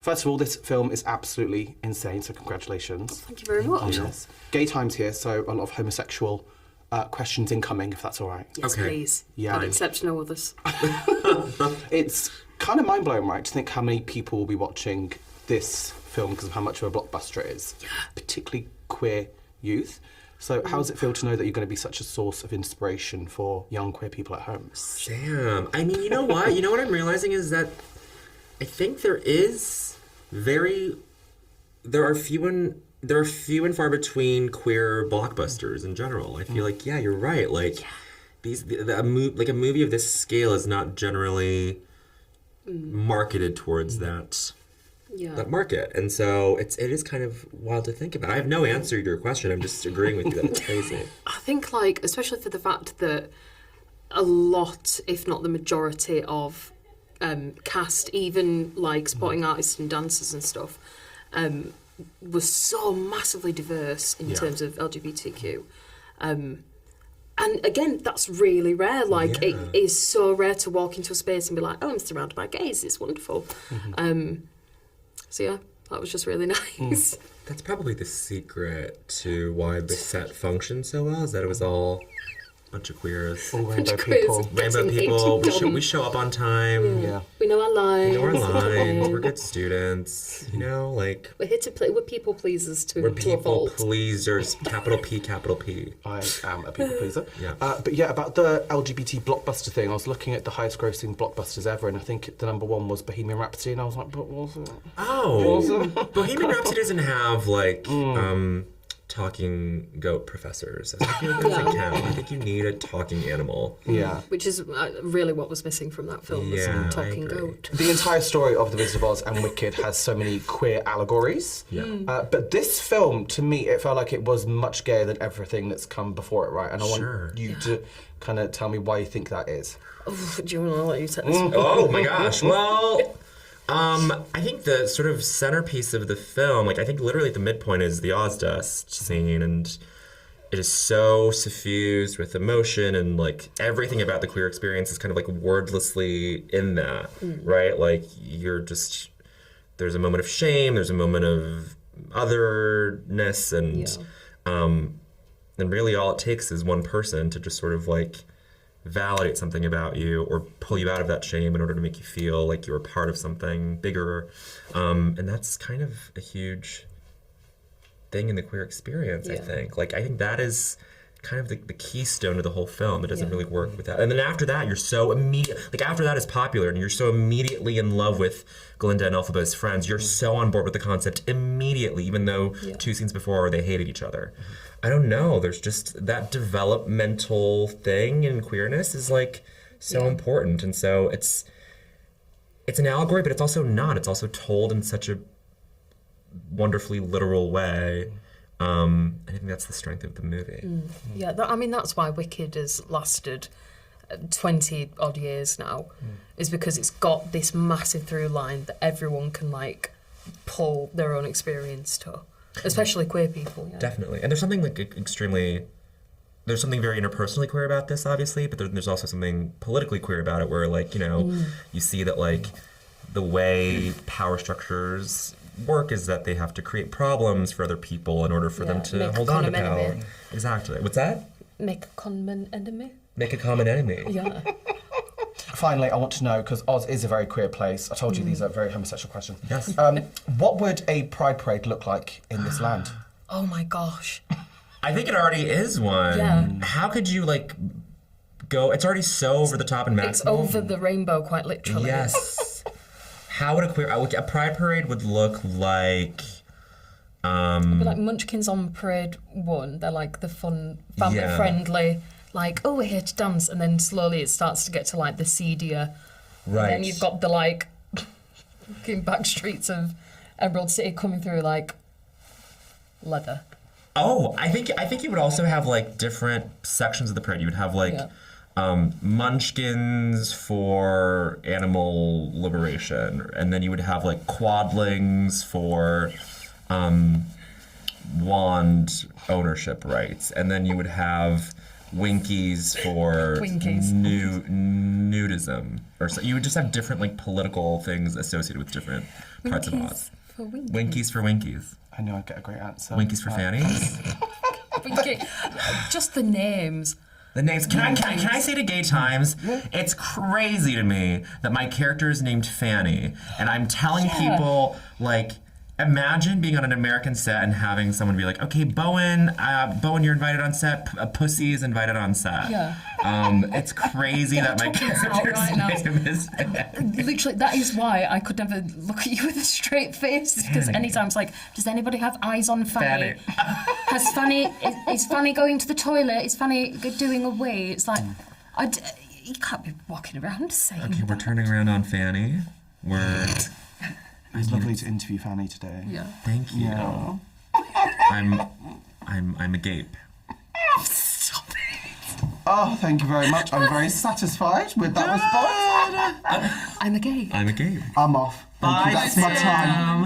First of all, this film is absolutely insane, so congratulations. Thank you very much. Yes. Gay times here, so a lot of homosexual questions incoming, if that's all right. Yes, please. Yeah. I'd accept no others. It's kind of mind-blowing, right, to think how many people will be watching this film because of how much of a blockbuster it is, particularly queer youth. So how does it feel to know that you're going to be such a source of inspiration for young queer people at home? Damn. I mean, you know what? You know what I'm realizing is that I think there are few and far between queer blockbusters in general. I feel like, you're right. Like, a movie of this scale is not generally marketed towards that market. And so it is kind of wild to think about. I have no answer to your question. I'm just agreeing with you that it's crazy. I think, like, especially for the fact that a lot, if not the majority of cast, even like supporting artists and dancers and stuff, was so massively diverse in terms of LGBTQ. And again, that's really rare. Like, it is so rare to walk into a space and be like, oh, I'm surrounded by gays. It's wonderful. So yeah, that was just really nice. That's probably the secret to why the set functioned so well, is that it was all a bunch of queers. All rainbow people. Rainbow people. We show up on time. Yeah. We know our lines. We know our lines. We're good students. You know, like... We're here to play. We're people pleasers to We're a people fault. pleasers. Capital P, capital P. I am a people pleaser. Yeah. But yeah, about the LGBT blockbuster thing, I was looking at the highest grossing blockbusters ever, and I think the number one was Bohemian Rhapsody, and I was like, but what was it? Oh. Bohemian Rhapsody doesn't have, like, talking goat professors. I feel like that's a count. I think you need a talking animal. Yeah. Which is really what was missing from that film, was some talking goat. The entire story of The Wizard of Oz and Wicked has so many queer allegories. Yeah. But this film, to me, it felt like it was much gayer than everything that's come before it, right? And I want you to kind of tell me why you think that is. Oh, do you want to let you take this? Oh my gosh. Well... I think the sort of centerpiece of the film, like, I think literally the midpoint is the Oz dust scene, and it is so suffused with emotion, and, like, everything about the queer experience is kind of, like, wordlessly in that, right? Like, there's a moment of shame, there's a moment of otherness, and really all it takes is one person to just sort of, like, validate something about you or pull you out of that shame in order to make you feel like you're a part of something bigger. And that's kind of a huge thing in the queer experience, I think. Like, I think that is kind of the keystone of the whole film. It doesn't really work with that. And then after that, you're so after that is popular and you're so immediately in love with Glinda and Elphaba as friends, you're so on board with the concept immediately, even though 2 scenes before they hated each other. I don't know, there's just that developmental thing in queerness is, like, so important. And so it's an allegory, but it's also not. It's also told in such a wonderfully literal way. I think that's the strength of the movie. Yeah, that's why Wicked has lasted 20 odd years now, is because it's got this massive through line that everyone can, like, pull their own experience to, especially queer people. Yeah. Definitely. And there's something, like, there's something very interpersonally queer about this, obviously, but there's also something politically queer about it where, like, you know, you see that, like, the way power structures work is that they have to create problems for other people in order for them to hold on to power. Enemy. Exactly. What's that? Make a common enemy. Make a common enemy. Yeah. Finally, I want to know, because Oz is a very queer place. I told you these are very homosexual questions. Yes. What would a pride parade look like in this land? Oh my gosh. I think it already is one. Yeah. How could you, like, go... It's already so over the top and massive. It's over the rainbow, quite literally. Yes. How would a pride parade would look like... It'd be like Munchkins on Parade 1. They're like the fun, family-friendly, like, oh, we're here to dance, and then slowly it starts to get to, like, the seedier. Right. And then you've got the, like, fucking back streets of Emerald City coming through, like, leather. Oh, I think you would also have, like, different sections of the parade. You would have, like, Munchkins for animal liberation, and then you would have, like, Quadlings for wand ownership rights, and then you would have Winkies for Winkies. nudism, or so you would just have different like political things associated with different parts of Oz. For Winkies. Winkies for Winkies. I knew I'd get a great answer. Winkies for Fannies. Winky. Just the names. The names. Can I say to Gay Times? It's crazy to me that my character is named Fanny, and I'm telling people like. Imagine being on an American set and having someone be like, "Okay, Bowen, you're invited on set. Pussy is invited on set." Yeah. It's crazy that my character's right now. name is. Literally, that is why I could never look at you with a straight face. Because anytime it's like, does anybody have eyes on Fanny? Has Fanny, is Fanny going to the toilet? Is Fanny doing a wee? It's like, you can't be walking around saying Okay, we're that. turning around on Fanny. It was lovely to interview Fanny today. Yeah. Thank you. Yeah. I'm agape. Stop it. Oh, thank you very much. I'm very satisfied with that response. I'm a gay. I'm agape. I'm off. Thank you. That's my time.